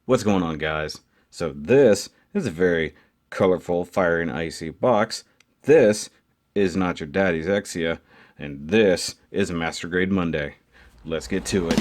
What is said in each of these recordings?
What's going on, guys? So this is a very colorful, fiery, and icy box. This is not your daddy's Exia, and this is Master Grade Monday. Let's get to it.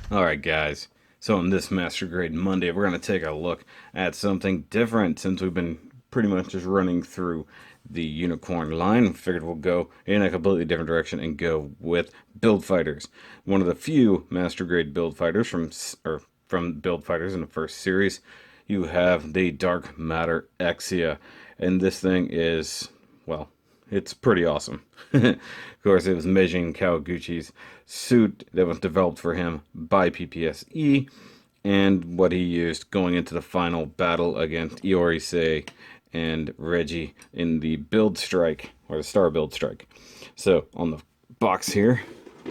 Alright, guys. So on this Master Grade Monday, we're going to take a look at something different since we've been pretty much just running through the Unicorn line. Figured we'll go in a completely different direction and go with build fighters. One of the few Master Grade build fighters from build fighters in the first series. You have the Dark Matter Exia, and this thing is, well, it's pretty awesome. Of course, it was Meijin Kawaguchi's suit that was developed for him by PPSE, and what he used going into the final battle against Iorise and Reggie in the build strike, or the star build strike. So, on the box here,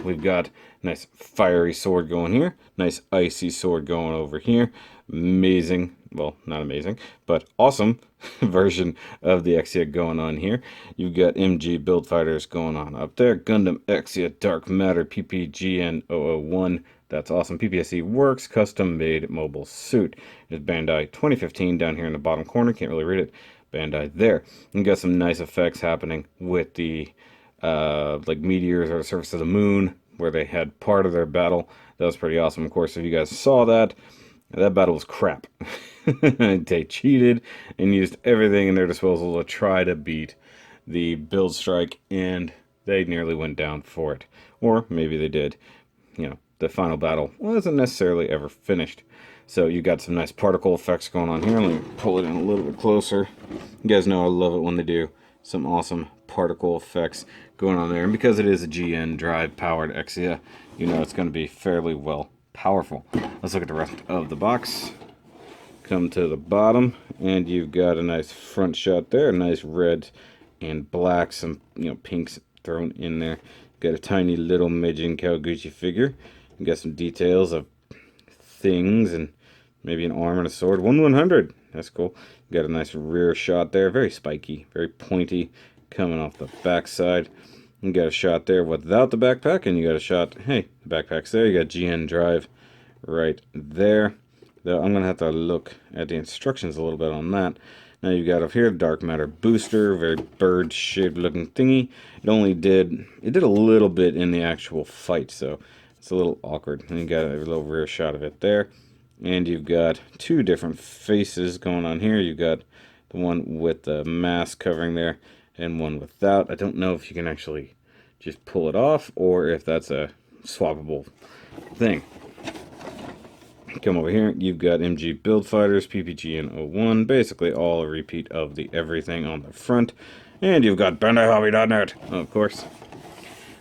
we've got a nice fiery sword going here, nice icy sword going over here, amazing, well, not amazing, but awesome version of the Exia going on here. You've got MG build fighters going on up there. Gundam Exia Dark Matter PPGN001. That's awesome. PPSE Works custom made mobile suit. It's Bandai 2015 down here in the bottom corner. Can't really read it. Bandai there. You got some nice effects happening with the like meteors or the surface of the moon where they had part of their battle. That was pretty awesome. Of course, if you guys saw that, that battle was crap. They cheated and used everything in their disposal to try to beat the build strike, and they nearly went down for it. Or maybe they did. You know, the final battle wasn't necessarily ever finished. So you got some nice particle effects going on here. Let me pull it in a little bit closer. You guys know I love it when they do some awesome particle effects going on there. And because it is a GN drive powered Exia, you know it's going to be fairly well powerful. Let's look at the rest of the box. Come to the bottom, and you've got a nice front shot there, a nice red and black, some pinks thrown in there. Got a tiny little Meijin Kawaguchi figure. You got some details of things and maybe an arm and a sword. 1/100. That's cool. You got a nice rear shot there, very spiky, very pointy, coming off the back side. You got a shot there without the backpack, and you got a shot, hey, the backpack's there. You got GN drive right there. Though I'm going to have to look at the instructions a little bit on that. Now you've got up here, Dark Matter Booster, very bird-shaped looking thingy. It did a little bit in the actual fight, so it's a little awkward. And you got a little rear shot of it there. And you've got two different faces going on here. You've got the one with the mask covering there, and one without. I don't know if you can actually just pull it off, or if that's a swappable thing. Come over here, you've got MG Build Fighters, PPGN01, basically all a repeat of the everything on the front. And you've got BandaiHobby.net, of course.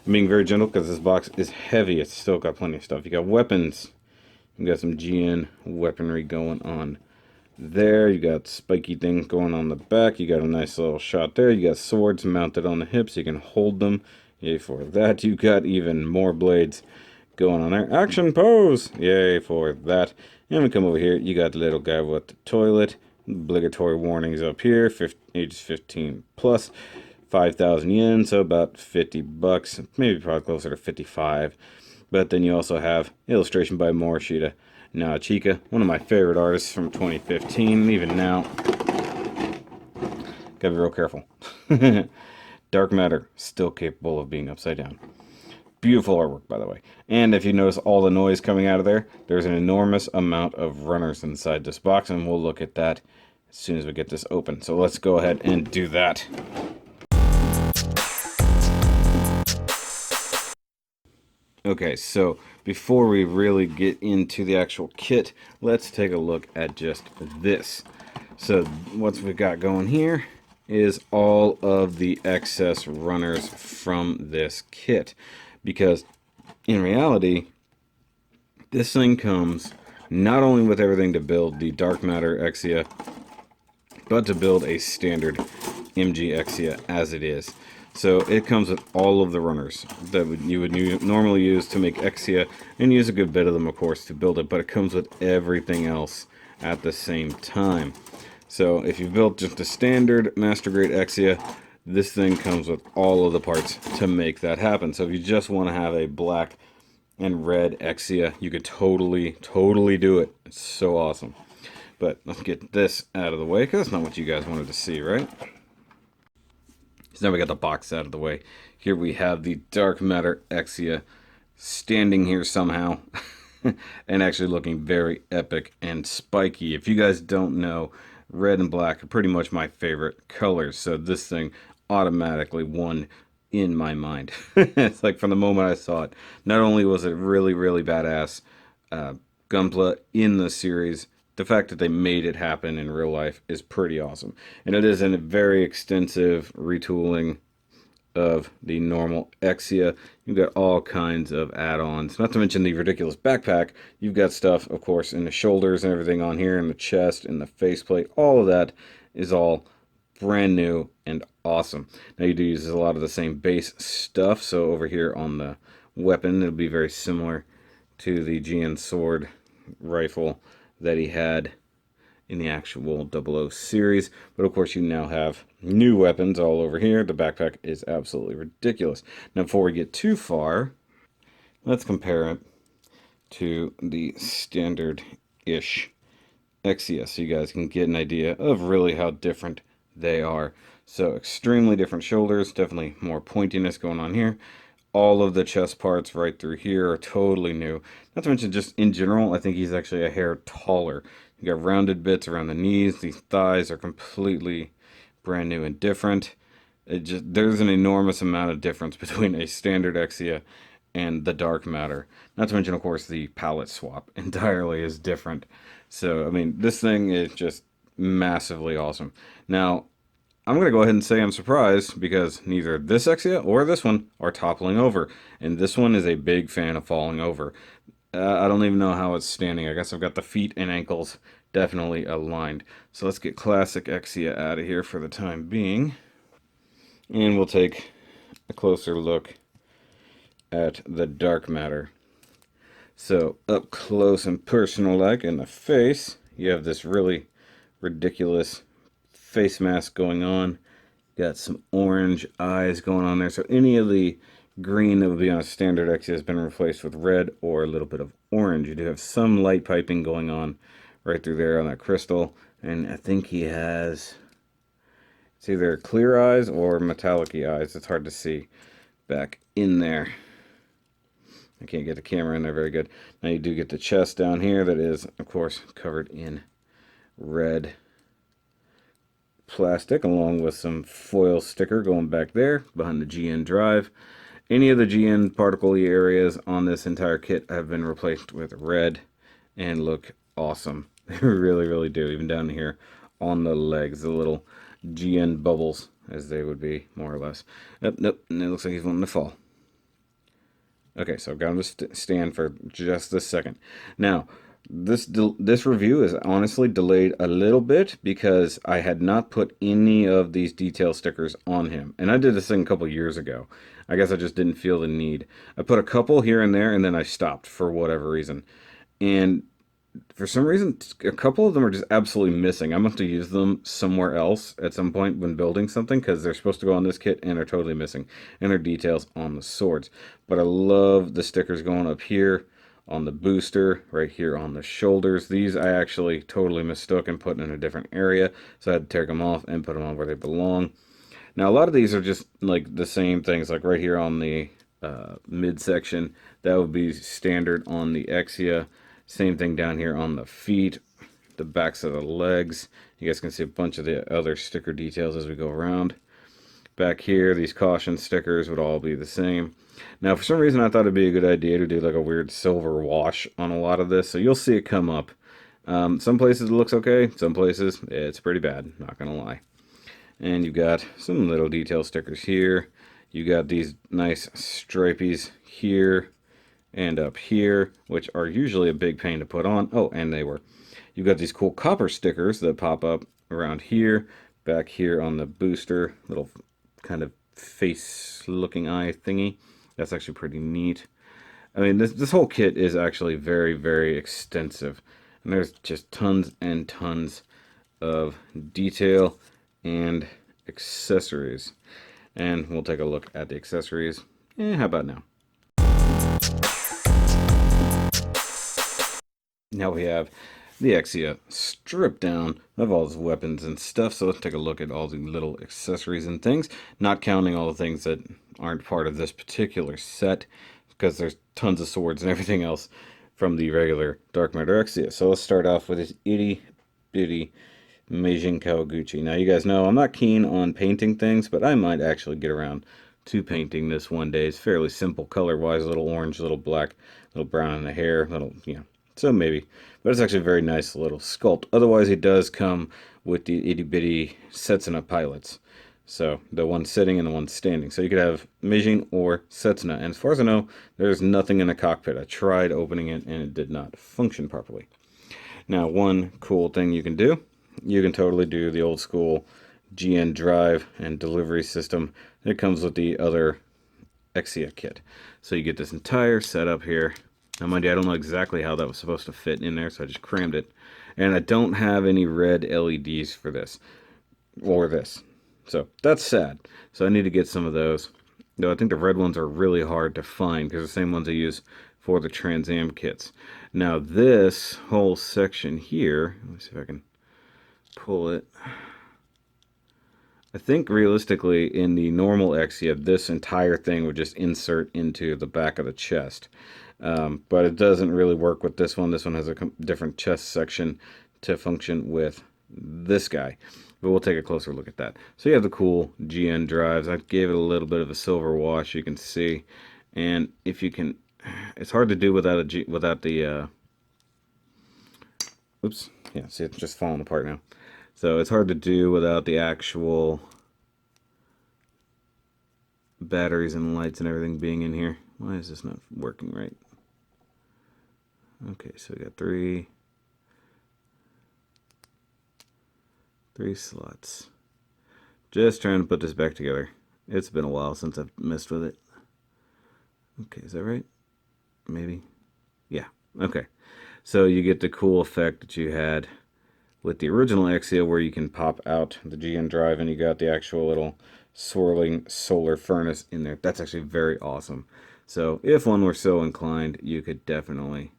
I'm being very gentle because this box is heavy. It's still got plenty of stuff. You got weapons. You got some GN weaponry going on there. You got spiky things going on the back. You got a nice little shot there. You got swords mounted on the hips. You can hold them. Yay for that. You got even more blades going on there. Action pose! Yay for that. And we come over here. You got the little guy with the toilet. Obligatory warnings up here. Ages 15 plus. 5,000 yen, so about 50 bucks. Maybe probably closer to 55. But then you also have illustration by Morishita Naochika, one of my favorite artists from 2015. Even now, gotta be real careful. Dark Matter, still capable of being upside down. Beautiful artwork, by the way. And if you notice all the noise coming out of there, there's an enormous amount of runners inside this box, and we'll look at that as soon as we get this open. So let's go ahead and do that. Okay, so before we really get into the actual kit, let's take a look at just this. So what we've got going here is all of the excess runners from this kit. Because in reality, this thing comes not only with everything to build the Dark Matter Exia, but to build a standard MG Exia as it is. So it comes with all of the runners that you would normally use to make Exia, and use a good bit of them, of course, to build it, but it comes with everything else at the same time. So if you built just a standard Master Grade Exia, this thing comes with all of the parts to make that happen. So if you just want to have a black and red Exia, you could totally do it. It's so awesome. But let's get this out of the way, because that's not what you guys wanted to see, right? So now we got the box out of the way. Here we have the Dark Matter Exia standing here somehow and actually looking very epic and spiky. If you guys don't know, red and black are pretty much my favorite colors, so this thing automatically won in my mind. It's like from the moment I saw it, not only was it really badass Gunpla in the series, the fact that they made it happen in real life is pretty awesome. And it is a very extensive retooling of the normal Exia. You've got all kinds of add-ons, not to mention the ridiculous backpack. You've got stuff, of course, in the shoulders and everything on here, in the chest, in the faceplate. All of that is all brand new and awesome. Now you do use a lot of the same base stuff, so over here on the weapon, it'll be very similar to the GN sword rifle that he had in the actual 00 series. But of course you now have new weapons all over here. The backpack is absolutely ridiculous. Now before we get too far, let's compare it to the standard-ish Exia so you guys can get an idea of really how different they are. So extremely different shoulders, definitely more pointiness going on here. All of the chest parts right through here are totally new. Not to mention, just in general, I think he's actually a hair taller. You got rounded bits around the knees. These thighs are completely brand new and different. There's an enormous amount of difference between a standard Exia and the Dark Matter. Not to mention, of course, the palette swap entirely is different. So, I mean, this thing is just massively awesome. Now, I'm going to go ahead and say I'm surprised because neither this Exia or this one are toppling over. And this one is a big fan of falling over. I don't even know how it's standing. I guess I've got the feet and ankles definitely aligned. So let's get classic Exia out of here for the time being. And we'll take a closer look at the Dark Matter. So up close and personal like in the face, you have this really ridiculous face mask going on. Got some orange eyes going on there. So any of the green that would be on a standard Exia has been replaced with red or a little bit of orange. You do have some light piping going on right through there on that crystal. And I think he has, it's either clear eyes or metallic-y eyes. It's hard to see back in there. I can't get the camera in there very good. Now you do get the chest down here that is, of course, covered in red plastic, along with some foil sticker going back there behind the GN drive. Any of the GN particle areas on this entire kit have been replaced with red and look awesome. They really do. Even down here on the legs, the little GN bubbles, as they would be, more or less. Nope, and it looks like he's wanting to fall. Okay, so I've got him to stand for just a second. Now, this review is honestly delayed a little bit because I had not put any of these detail stickers on him. And I did this thing a couple years ago. I guess I just didn't feel the need. I put a couple here and there, and then I stopped for whatever reason. And for some reason, a couple of them are just absolutely missing. I'm going to have to use them somewhere else at some point when building something, because they're supposed to go on this kit and they're totally missing. And they're details on the swords. But I love the stickers going up here on the booster, right here on the shoulders. These I actually totally mistook and put in a different area, so I had to take them off and put them on where they belong. Now, a lot of these are just like the same things, like right here on the midsection. That would be standard on the Exia. Same thing down here on the feet, the backs of the legs. You guys can see a bunch of the other sticker details as we go around. Back here, these caution stickers would all be the same. Now, for some reason, I thought it'd be a good idea to do like a weird silver wash on a lot of this, so you'll see it come up. Some places it looks okay, some places it's pretty bad, not gonna lie. And you've got some little detail stickers here. You got these nice stripies here and up here, which are usually a big pain to put on. Oh, and they were. You've got these cool copper stickers that pop up around here, back here on the booster, little kind of face-looking eye thingy. That's actually pretty neat. I mean, this whole kit is actually very, very extensive. And there's just tons and tons of detail and accessories. And we'll take a look at the accessories. How about now? Now we have the Exia stripped down of all his weapons and stuff. So let's take a look at all the little accessories and things, not counting all the things that aren't part of this particular set, because there's tons of swords and everything else from the regular Dark Matter Exia. So let's start off with this itty bitty Meijin Kawaguchi. Now you guys know I'm not keen on painting things, but I might actually get around to painting this one day. It's fairly simple color-wise, a little orange, a little black, a little brown in the hair, a little, so maybe. But it's actually a very nice little sculpt. Otherwise, he does come with the itty-bitty Setsuna pilots. So, the one sitting and the one standing. So you could have Meijin or Setsuna. And as far as I know, there's nothing in the cockpit. I tried opening it and it did not function properly. Now, one cool thing you can do, you can totally do the old school GN drive and delivery system that comes with the other Exia kit. So you get this entire setup here. Now, mind you, I don't know exactly how that was supposed to fit in there, so I just crammed it. And I don't have any red LEDs for this, or this. So that's sad. So I need to get some of those. Though I think the red ones are really hard to find, because the same ones I use for the Trans Am kits. Now this whole section here, let me see if I can pull it. I think realistically in the normal Exia, this entire thing would just insert into the back of the chest. But it doesn't really work with this one. This one has a different chest section to function with this guy. But we'll take a closer look at that. So you have the cool GN drives. I gave it a little bit of a silver wash, you can see. And if you can, it's hard to do without the oops, yeah, see, it's just falling apart now. So it's hard to do without the actual batteries and lights and everything being in here. Why is this not working right? Okay, so we got three slots. Just trying to put this back together. It's been a while since I've messed with it. Okay, is that right? Maybe? Yeah, okay. So you get the cool effect that you had with the original Exia, where you can pop out the GN drive and you got the actual little swirling solar furnace in there. That's actually very awesome. So if one were so inclined, you could definitely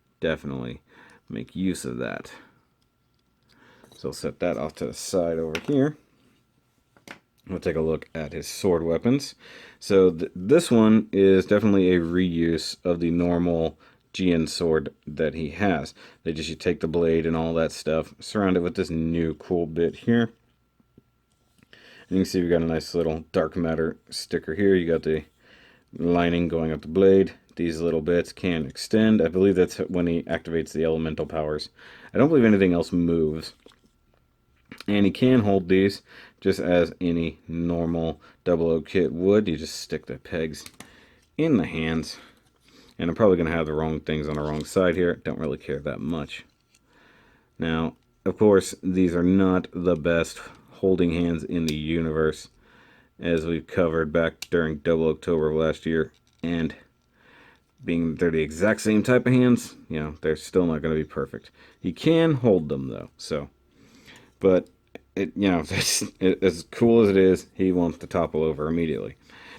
make use of that. So I'll set that off to the side over here. We'll take a look at his sword weapons. So this one is definitely a reuse of the normal GN sword that he has. You take the blade and all that stuff, surround it with this new cool bit here. And you can see we got a nice little dark matter sticker here. You got the lining going up the blade. These little bits can extend. I believe that's when he activates the elemental powers. I don't believe anything else moves. And he can hold these just as any normal 00 kit would. You just stick the pegs in the hands. And I'm probably going to have the wrong things on the wrong side here. Don't really care that much. Now, of course, these are not the best holding hands in the universe, as we covered back during Double October of last year. And being they're the exact same type of hands, they're still not going to be perfect. You can hold them, though. So, but as cool as it is, he wants to topple over immediately.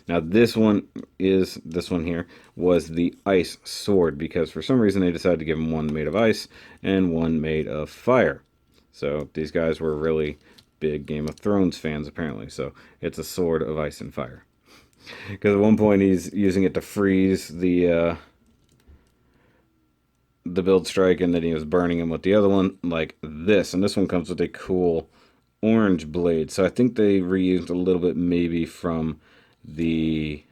Now this one here was the ice sword, because for some reason they decided to give him one made of ice and one made of fire. So these guys were really big Game of Thrones fans apparently. So it's a sword of ice and fire. Because at one point he's using it to freeze the build strike, and then he was burning him with the other one like this. And this one comes with a cool orange blade. So I think they reused a little bit maybe from the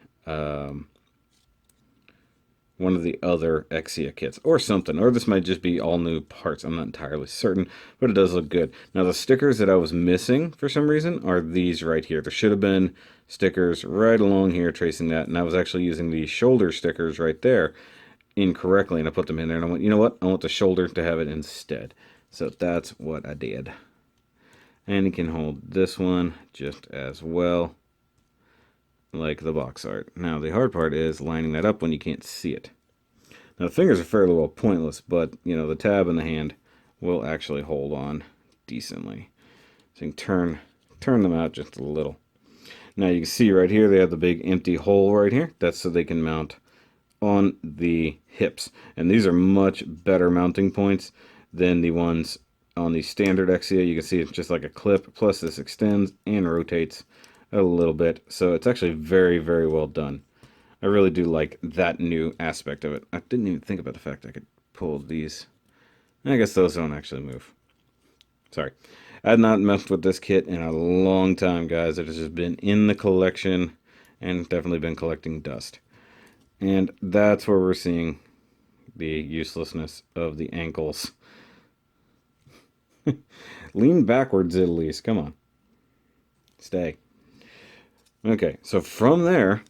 one of the other Exia kits or something, or this might just be all new parts. I'm not entirely certain, but it does look good. Now the stickers that I was missing for some reason are these right here. There should have been stickers right along here tracing that, and I was actually using the shoulder stickers right there incorrectly, and I put them in there, and I went, you know what, I want the shoulder to have it instead. So that's what I did. And you can hold this one just as well. like the box art. Now, the hard part is lining that up when you can't see it. Now, the fingers are fairly well pointless, but, you know, the tab and the hand will actually hold on decently. So you can turn them out just a little. Now, you can see right here, they have the big empty hole right here. That's so they can mount on the hips. And these are much better mounting points than the ones on the standard Exia. You can see it's just like a clip, plus this extends and rotates a little bit. So it's actually very, very well done. I really do like that new aspect of it. I didn't even think about the fact I could pull these. I guess those don't actually move. Sorry. I had not messed with this kit in a long time, guys. It has just been in the collection and definitely been collecting dust. And that's where we're seeing the uselessness of the ankles. Lean backwards at least. Come on. Stay. Okay, so from there,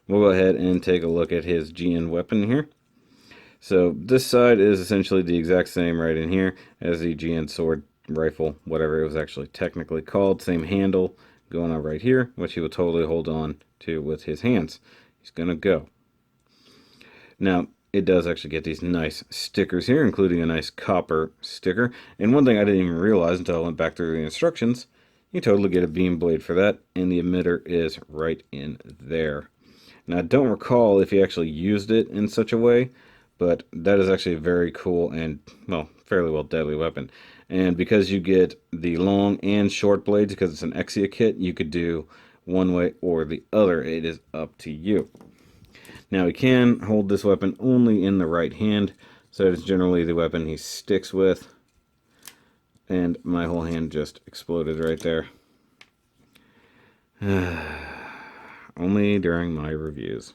we'll go ahead and take a look at his GN weapon here. So this side is essentially the exact same right in here as the GN sword, rifle, whatever it was actually technically called. Same handle going on right here, which he will totally hold on to with his hands. He's going to go. Now, it does actually get these nice stickers here, including a nice copper sticker. And one thing I didn't even realize until I went back through the instructions, you totally get a beam blade for that, and the emitter is right in there. Now, I don't recall if he actually used it in such a way, but that is actually a very cool and, well, fairly well deadly weapon. And because you get the long and short blades, because it's an Exia kit, you could do one way or the other. It is up to you. Now, he can hold this weapon only in the right hand, so it's generally the weapon he sticks with. And my whole hand just exploded right there. Only during my reviews.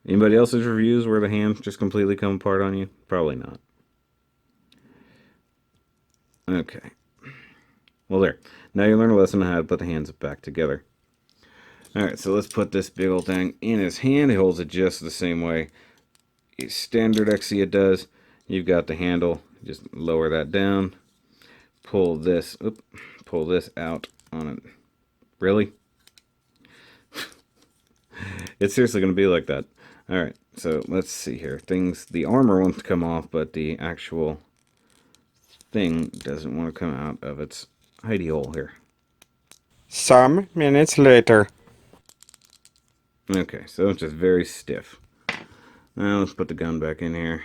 Anybody else's reviews where the hands just completely come apart on you? Probably not. Okay. Well, there. Now you learn a lesson on how to put the hands back together. Alright, so let's put this big old thing in his hand. He holds it just the same way a standard Exia does. You've got the handle. Just lower that down. Pull this out on it. Really? It's seriously going to be like that. Alright, so let's see here. The armor wants to come off, but the actual thing doesn't want to come out of its hidey hole here. Some minutes later. Okay, so it's just very stiff. Now let's put the gun back in here.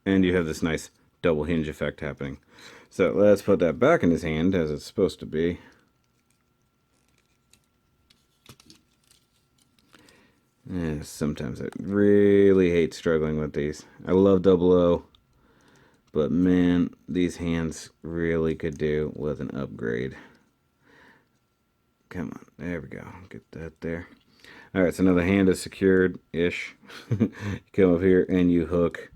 And you have this nice double hinge effect happening. So let's put that back in his hand as it's supposed to be. Yeah, sometimes I really hate struggling with these. I love 00, but man, these hands really could do with an upgrade. Come on, there we go. Get that there. Alright, so now the hand is secured-ish. You come up here and you hook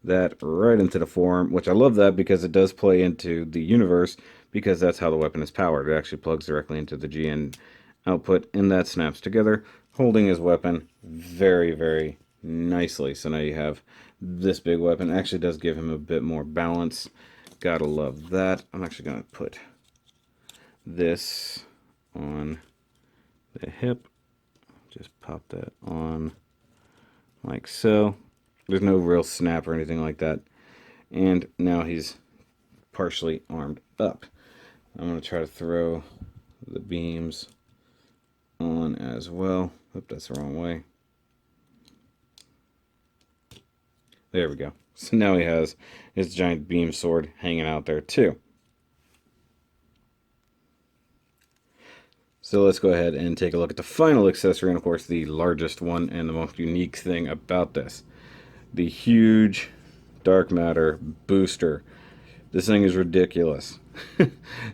that right into the forearm, which I love that because it does play into the universe, because that's how the weapon is powered. It actually plugs directly into the GN output, and that snaps together, holding his weapon very, very nicely. So now you have this big weapon. It actually does give him a bit more balance. Gotta love that. I'm actually going to put this on the hip. Just pop that on like so. There's no real snap or anything like that. And now he's partially armed up. I'm going to try to throw the beams on as well. Oop, that's the wrong way. There we go. So now he has his giant beam sword hanging out there too. So let's go ahead and take a look at the final accessory, and of course the largest one and the most unique thing about this. The huge dark matter booster. This thing is ridiculous.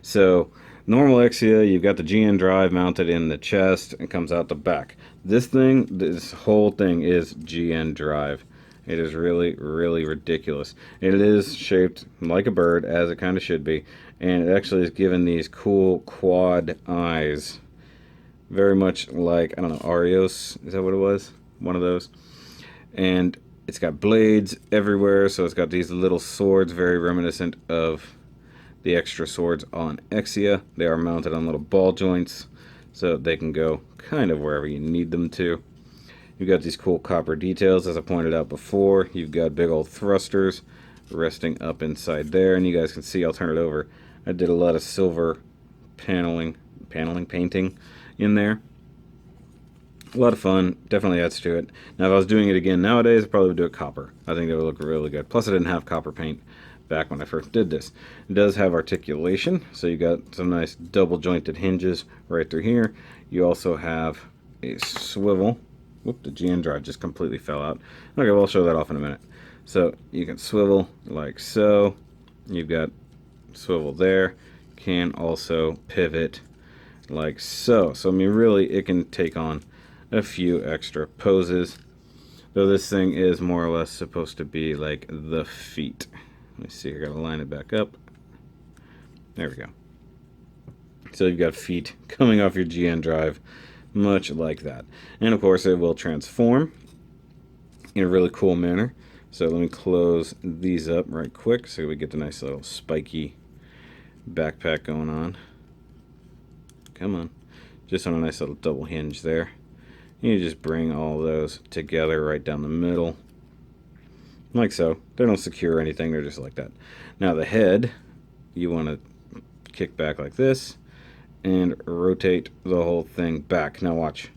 So normal Exia, you've got the GN drive mounted in the chest and comes out the back. This whole thing is GN drive. It is really, really ridiculous. It is shaped like a bird, as it kind of should be, and it actually is given these cool quad eyes. Very much like, I don't know, Arios, is that what it was? One of those. And it's got blades everywhere, so it's got these little swords, very reminiscent of the extra swords on Exia. They are mounted on little ball joints, so they can go kind of wherever you need them to. You've got these cool copper details, as I pointed out before. You've got big old thrusters resting up inside there, and you guys can see, I'll turn it over, I did a lot of silver painting in there. A lot of fun, definitely adds to it. Now if I was doing it again nowadays, I'd probably do it copper. I think it would look really good. Plus I didn't have copper paint back when I first did this. It does have articulation, so you got some nice double jointed hinges right through here. You also have a swivel. Whoop, the GN drive just completely fell out. Okay, well, I'll show that off in a minute. So you can swivel like so. You've got swivel there. Can also pivot like so. So I mean, really, it can take on a few extra poses. Though this thing is more or less supposed to be like the feet. Let me see, I gotta line it back up. There we go. So you've got feet coming off your GN drive, much like that. And of course it will transform in a really cool manner. So let me close these up right quick so we get the nice little spiky backpack going on. Come on. Just on a nice little double hinge there. You just bring all those together right down the middle. Like so. They don't secure anything, they're just like that. Now the head, you want to kick back like this and rotate the whole thing back. Now watch.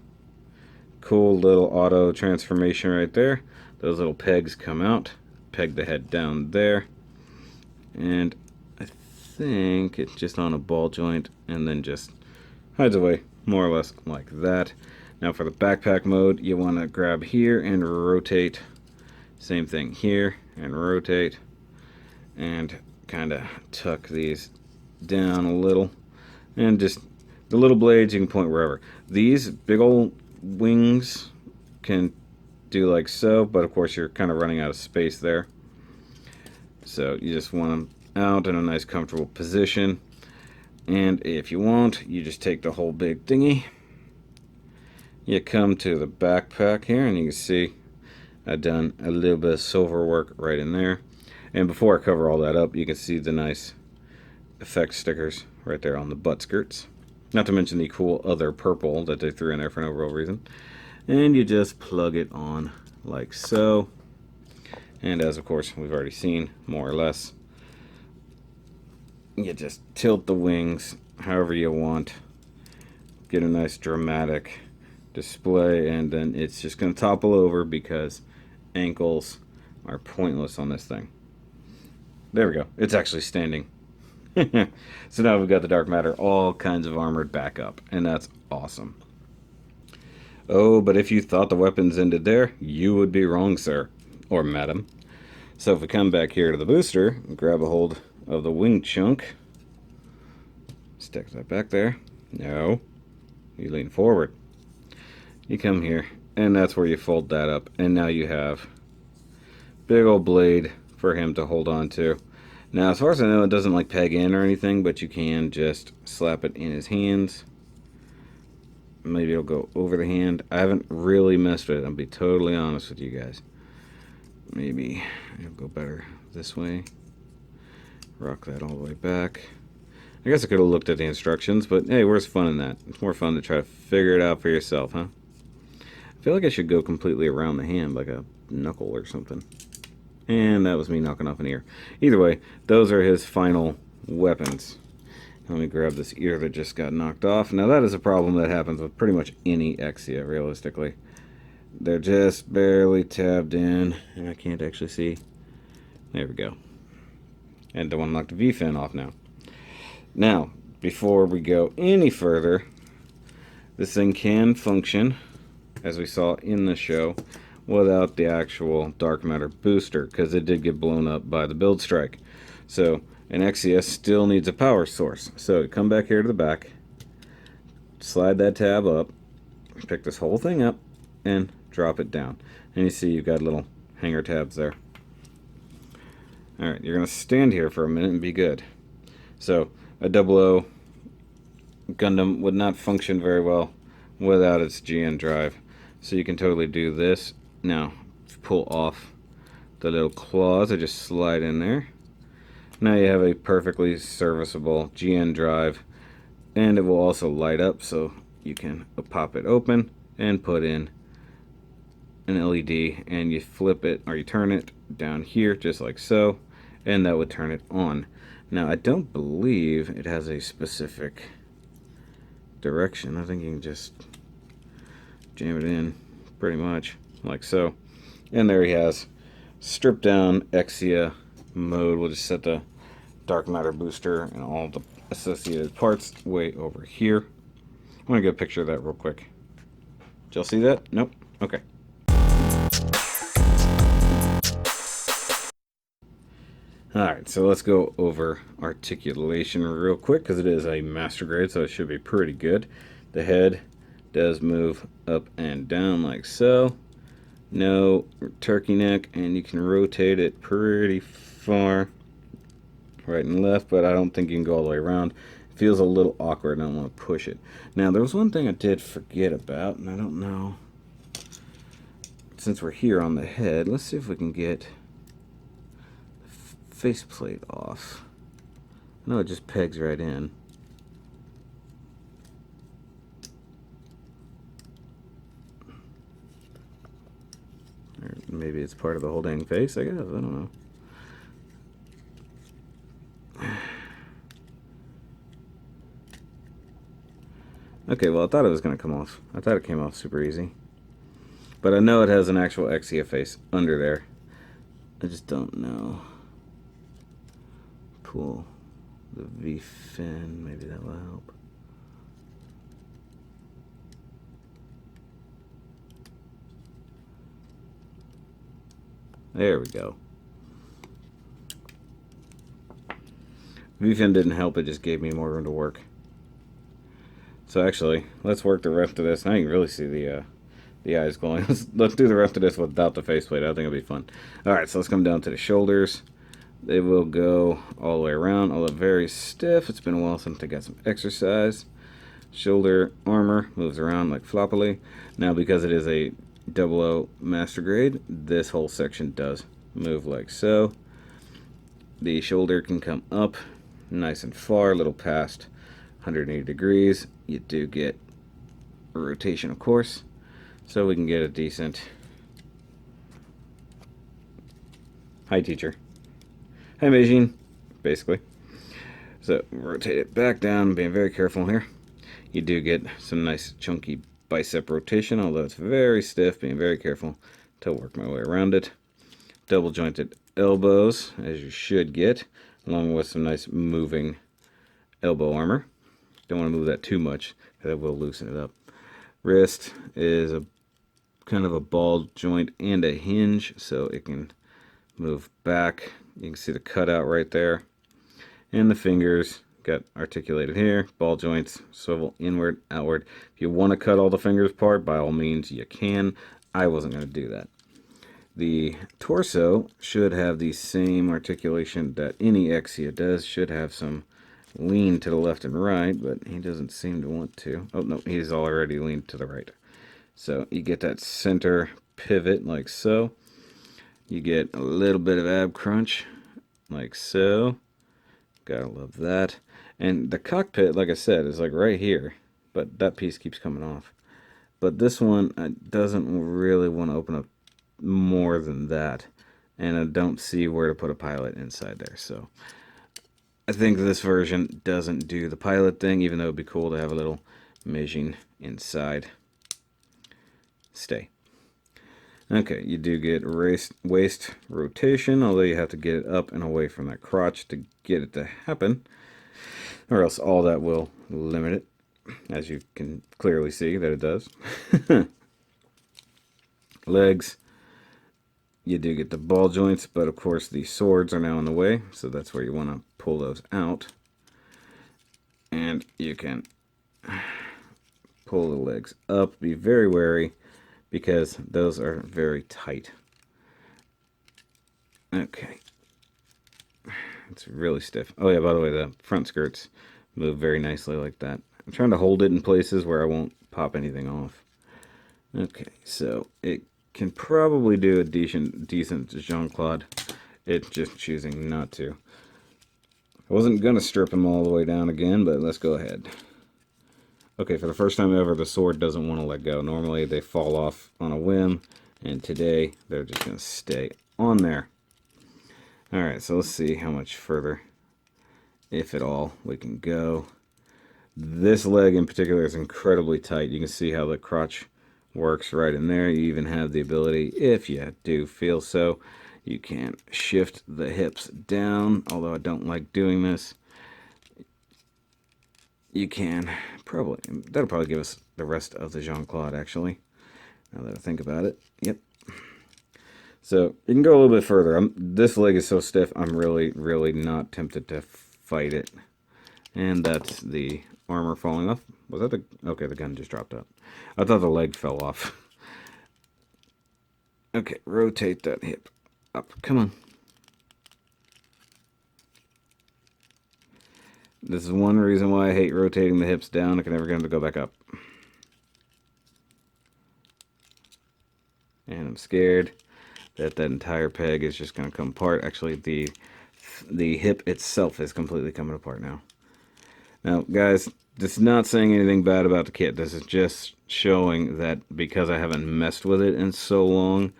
Cool little auto transformation right there. Those little pegs come out. Peg the head down there. And I think it's just on a ball joint and then just hides away more or less like that. Now for the backpack mode, you want to grab here and rotate. Same thing here and rotate. And kind of tuck these down a little. And just the little blades you can point wherever. These big old wings can do like so, but of course you're kind of running out of space there. So you just want them out in a nice comfortable position. And if you want, you just take the whole big thingy. You come to the backpack here and you can see I've done a little bit of silver work right in there. And before I cover all that up, you can see the nice effect stickers right there on the butt skirts. Not to mention the cool other purple that they threw in there for no real reason. And you just plug it on like so. And as of course we've already seen, more or less, you just tilt the wings however you want. Get a nice dramatic display, and then it's just going to topple over because ankles are pointless on this thing. There we go. It's actually standing. So now we've got the dark matter all kinds of armored back up, and that's awesome. Oh, but if you thought the weapons ended there, you would be wrong, sir. Or madam. So if we come back here to the booster, grab a hold of the wing chunk. Stick that back there. No. You lean forward. You come here, and that's where you fold that up. And now you have big old blade for him to hold on to. Now, as far as I know, it doesn't like peg in or anything, but you can just slap it in his hands. Maybe it'll go over the hand. I haven't really messed with it, I'll be totally honest with you guys. Maybe it'll go better this way. Rock that all the way back. I guess I could have looked at the instructions, but hey, where's fun in that? It's more fun to try to figure it out for yourself, huh? I feel like I should go completely around the hand, like a knuckle or something. And that was me knocking off an ear. Either way, those are his final weapons. Let me grab this ear that just got knocked off. Now that is a problem that happens with pretty much any Exia, realistically. They're just barely tabbed in, and I can't actually see. There we go. And the one knocked the V-fin off now. Now, before we go any further, this thing can function, as we saw in the show, without the actual dark matter booster, because it did get blown up by the build strike. So an Exia still needs a power source. So come back here to the back, slide that tab up, pick this whole thing up, and drop it down. And you see you've got little hanger tabs there. Alright, you're going to stand here for a minute and be good. So a 00 Gundam would not function very well without its GN drive. So you can totally do this. Now, pull off the little claws. I just slide in there. Now you have a perfectly serviceable GN drive, and it will also light up, so you can pop it open and put in an LED, and you flip it or you turn it down here just like so, and that would turn it on. Now I don't believe it has a specific direction. I think you can just jam it in pretty much like so, and there he has stripped down Exia mode. We'll just set the dark matter booster and all the associated parts way over here. I'm gonna get a picture of that real quick. Did y'all see that? Nope. Okay. Alright, so let's go over articulation real quick, because it is a master grade, so it should be pretty good. The head does move up and down like so. No turkey neck, and you can rotate it pretty far right and left, but I don't think you can go all the way around. It feels a little awkward, and I don't want to push it. Now, there was one thing I did forget about, and I don't know. Since we're here on the head, let's see if we can get faceplate off. I know it just pegs right in. Or maybe it's part of the whole dang face, I guess. I don't know. Okay, well, I thought it was going to come off. I thought it came off super easy. But I know it has an actual Exia face under there. I just don't know. Pull the V fin, maybe that will help. There we go. V fin didn't help, it just gave me more room to work. So actually, let's work the rest of this. Now you can really see the eyes glowing. Let's do the rest of this without the faceplate. I think it'll be fun. Alright, so let's come down to the shoulders. They will go all the way around, although very stiff. It's been a while since I got some exercise. Shoulder armor moves around like floppily. Now, because it is a 00 master grade, this whole section does move like so. The shoulder can come up nice and far, a little past 180 degrees. You do get a rotation, of course, so we can get a decent... Hi, teacher. Hi, Meijin, basically. So, rotate it back down, being very careful here. You do get some nice chunky bicep rotation, although it's very stiff, being very careful to work my way around it. Double jointed elbows, as you should get, along with some nice moving elbow armor. Don't want to move that too much, because that will loosen it up. Wrist is a kind of a ball joint and a hinge, so it can move back. You can see the cutout right there. And the fingers got articulated here. Ball joints swivel inward, outward. If you want to cut all the fingers apart, by all means you can. I wasn't going to do that. The torso should have the same articulation that any Exia does. Should have some lean to the left and right, but he doesn't seem to want to. Oh, no, he's already leaned to the right. So you get that center pivot like so. You get a little bit of ab crunch like so. Gotta love that. And the cockpit, like I said, is like right here, but that piece keeps coming off. But this one doesn't really want to open up more than that, and I don't see where to put a pilot inside there. So I think this version doesn't do the pilot thing, even though it'd be cool to have a little Meijin inside. Stay. Okay, you do get waist rotation, although you have to get it up and away from that crotch to get it to happen, or else all that will limit it, as you can clearly see that it does. Legs, you do get the ball joints, but of course the swords are now in the way, so that's where you want to pull those out. And you can pull the legs up. Be very wary, because those are very tight. Okay. It's really stiff. Oh yeah, by the way, the front skirts move very nicely like that. I'm trying to hold it in places where I won't pop anything off. Okay, so it can probably do a decent Jean-Claude. It's just choosing not to. I wasn't going to strip him all the way down again, but let's go ahead. Okay, for the first time ever, the sword doesn't want to let go. Normally they fall off on a whim, and today they're just going to stay on there. Alright, so let's see how much further, if at all, we can go. This leg in particular is incredibly tight. You can see how the crotch works right in there. You even have the ability, if you do feel so, you can shift the hips down, although I don't like doing this. You can that'll probably give us the rest of the Jean-Claude, actually, now that I think about it. Yep. So you can go a little bit further. This leg is so stiff, I'm really not tempted to fight it. And that's the armor falling off. Was that the... Okay, the gun just dropped out. I thought the leg fell off. Okay, rotate that hip up. Come on. This is one reason why I hate rotating the hips down. I can never get them to go back up. And I'm scared that entire peg is just going to come apart. Actually, the hip itself is completely coming apart now. Now, guys, this is not saying anything bad about the kit. This is just showing that because I haven't messed with it in so long,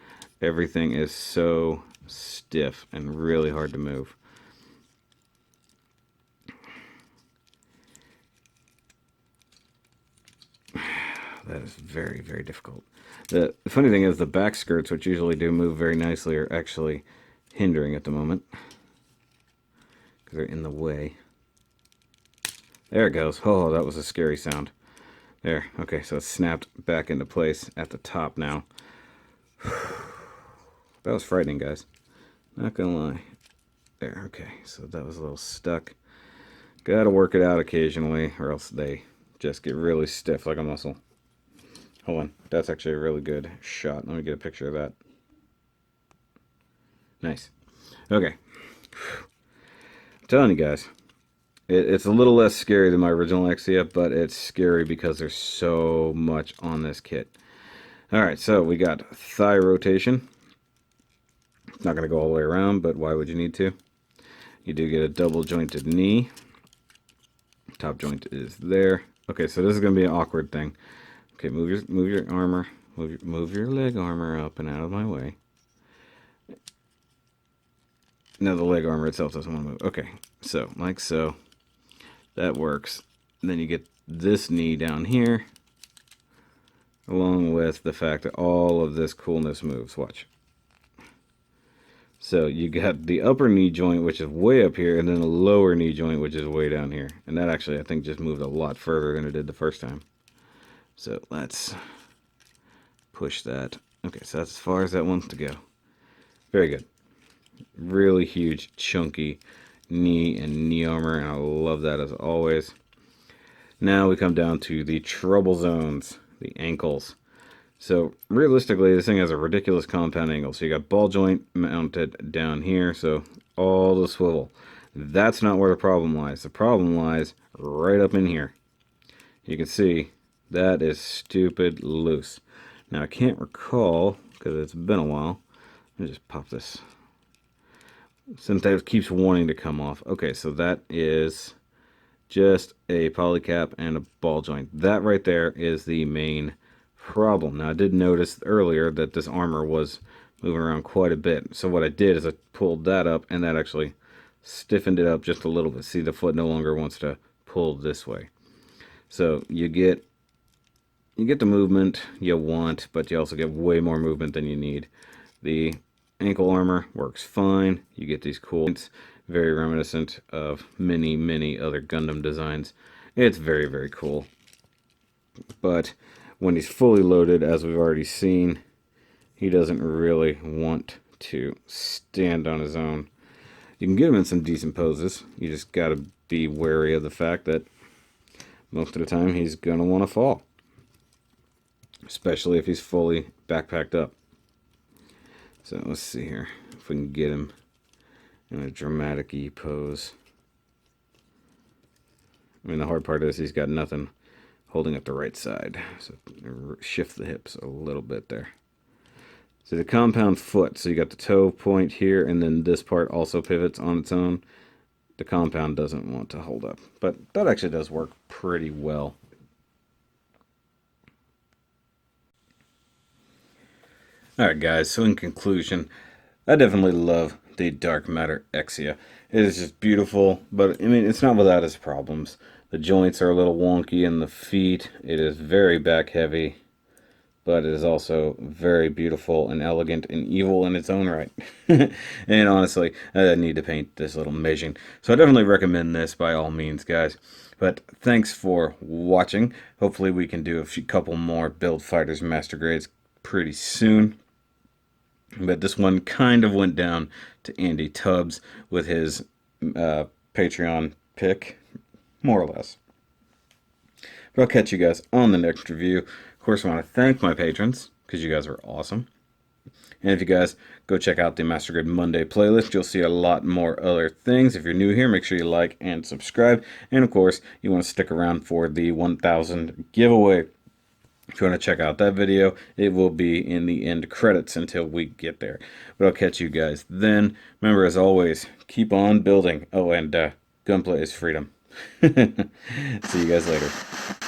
everything is so stiff and really hard to move. That is very difficult. The funny thing is the back skirts, which usually do move very nicely, are actually hindering at the moment because they're in the way. There it goes. Oh, that was a scary sound. There. Okay, so it's snapped back into place at the top now. That was frightening, guys. Not gonna lie. There. Okay, so that was a little stuck. Gotta work it out occasionally, or else they just get really stiff like a muscle. Hold on. That's actually a really good shot. Let me get a picture of that. Nice. Okay. I'm telling you guys, it's a little less scary than my original Exia, but it's scary because there's so much on this kit. Alright, so we got thigh rotation. It's not going to go all the way around, but why would you need to? You do get a double jointed knee. Top joint is there. Okay, so this is going to be an awkward thing. Okay, move your armor, move your leg armor up and out of my way. No, the leg armor itself doesn't want to move. Okay, so like so, that works. And then you get this knee down here, along with the fact that all of this coolness moves. Watch. So you got the upper knee joint, which is way up here, and then the lower knee joint, which is way down here. And that actually, I think, just moved a lot further than it did the first time. So let's push that. Okay, so that's as far as that wants to go. Very good. Really huge, chunky knee and knee armor, and I love that as always. Now we come down to the trouble zones, the ankles. So realistically, this thing has a ridiculous compound angle. So you got ball joint mounted down here, so all the swivel. That's not where the problem lies. The problem lies right up in here. You can see that is stupid loose. Now I can't recall, because it's been a while. Let me just pop this. Sometimes it keeps wanting to come off. Okay, so that is just a polycap and a ball joint. That right there is the main problem. Now I did notice earlier that this armor was moving around quite a bit. So what I did is I pulled that up, and that actually stiffened it up just a little bit. See, the foot no longer wants to pull this way. So you get the movement you want, but you also get way more movement than you need. The ankle armor works fine. You get these cool points, very reminiscent of many other Gundam designs. It's very cool. But when he's fully loaded, as we've already seen, he doesn't really want to stand on his own. You can get him in some decent poses. You just got to be wary of the fact that most of the time he's going to want to fall. Especially if he's fully backpacked up. So let's see here if we can get him in a dramatic E pose. I mean, the hard part is he's got nothing holding up the right side. So shift the hips a little bit there. So the compound foot, so you got the toe point here, and then this part also pivots on its own. the compound doesn't want to hold up. But that actually does work pretty well. Alright guys, so in conclusion, I definitely love the Dark Matter Exia. It is just beautiful, but I mean, it's not without its problems. The joints are a little wonky in the feet. It is very back heavy, but it is also very beautiful and elegant and evil in its own right. And honestly, I need to paint this little Meijin. So I definitely recommend this by all means, guys. But thanks for watching. Hopefully we can do a couple more Build Fighters Master Grades pretty soon. But this one kind of went down to Andy Tubbs with his Patreon pick, more or less. But I'll catch you guys on the next review. Of course, I want to thank my patrons, because you guys are awesome. And if you guys go check out the Master Grade Monday playlist, you'll see a lot more other things. If you're new here, make sure you like and subscribe. And of course, you want to stick around for the 1000 giveaway. If you want to check out that video, it will be in the end credits until we get there. But I'll catch you guys then. Remember, as always, keep on building. Oh, and gunplay is freedom. See you guys later.